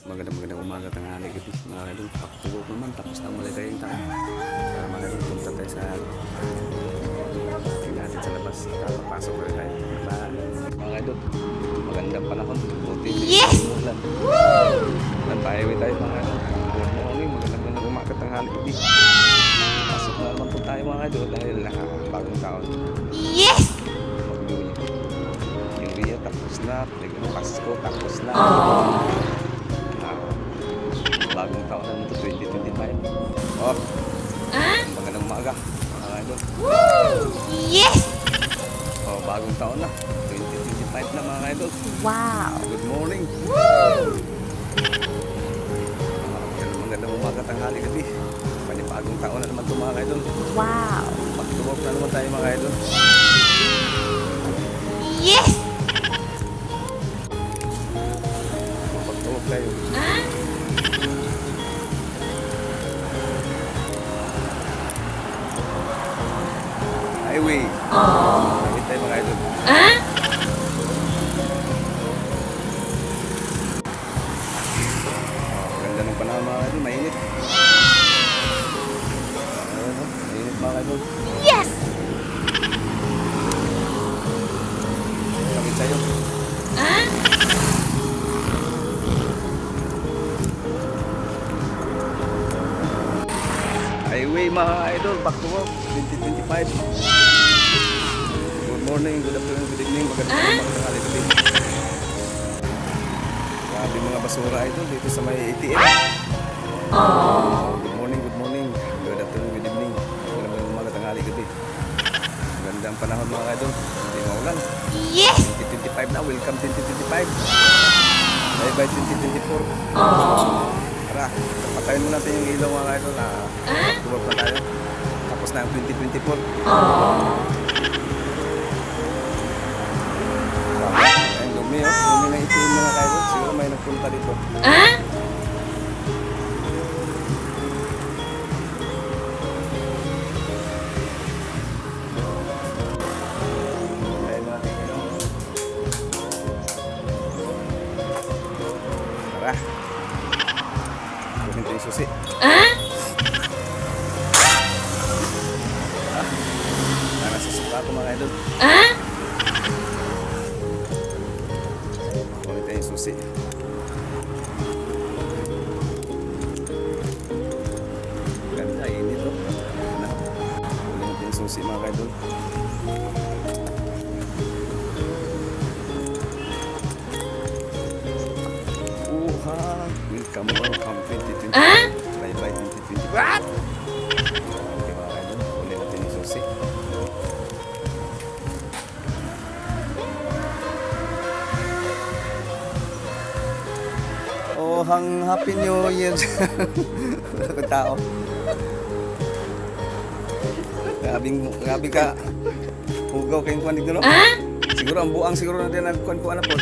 Magandang umaga, tanghali, gabi mga idol. Pakatulog naman, tapos na muli tayong taon. Kaya mga idol, punta tayo sa tingnan natin sa labas. Papasok na tayo. Mga idol, magandang panahon. Buti yes! Umulan. Nag-highway tayo mga idol. Good morning, magandang umaga, tanghali, gabi. Pasok na naman po tayo mga idol dahil bagong taon. Yes! Yung Ria tapos na, Pasko tapos na. Bagong taon na nito, 2025. Oh, magandang umaga, mga idol. Yes! Oh, bagong taon na, 2025 na mga idol. Wow! Good morning. Magandang umaga, tanghali, gabi. Bagong taon na naman ito mga idol. Wow! Magtubok na naman tayo mga idol. Yes! Magtubok tayo. Highway. Highway tayo mga idol. Ganda ng panahon mga idol. Mainit. Mainit mga idol. Yes! Kapit sa'yo. Highway mga idol. Back to work. 2025. Good morning, good afternoon, good evening. Magandang hali gabi. Grabe mga basura idol dito sa may ATM. Good morning, good afternoon, good evening. Magandang umaga, tanghali, gabi. Magandang panahon mga idol. Hindi maulan. Yes! 2025 na, welcome 2025. Bye bye 2024. Tara, patayin mo natin yung ilaw mga idol na tubag na tayo. Tapos na ang 2024. Ayun, dumi na itim mga idol. Siguro may nagpunta dito. Ayun natin ngayon. Tara. Kunin ito yung susi. Nasusuka ako mga idol. Kunin ito yung susi. Ganda, init o. Kunin ito yung susi mga idol. Welcome 2020. Bye bye 2020. What? Okay mga idol, kunin natin yung susi. Oh, Happy New Year. Wala kang tao. Grabe ka. Hugaw kayong kuwan dito, no? Siguro ang buang siguro na din nagkuwan-kuwan na po.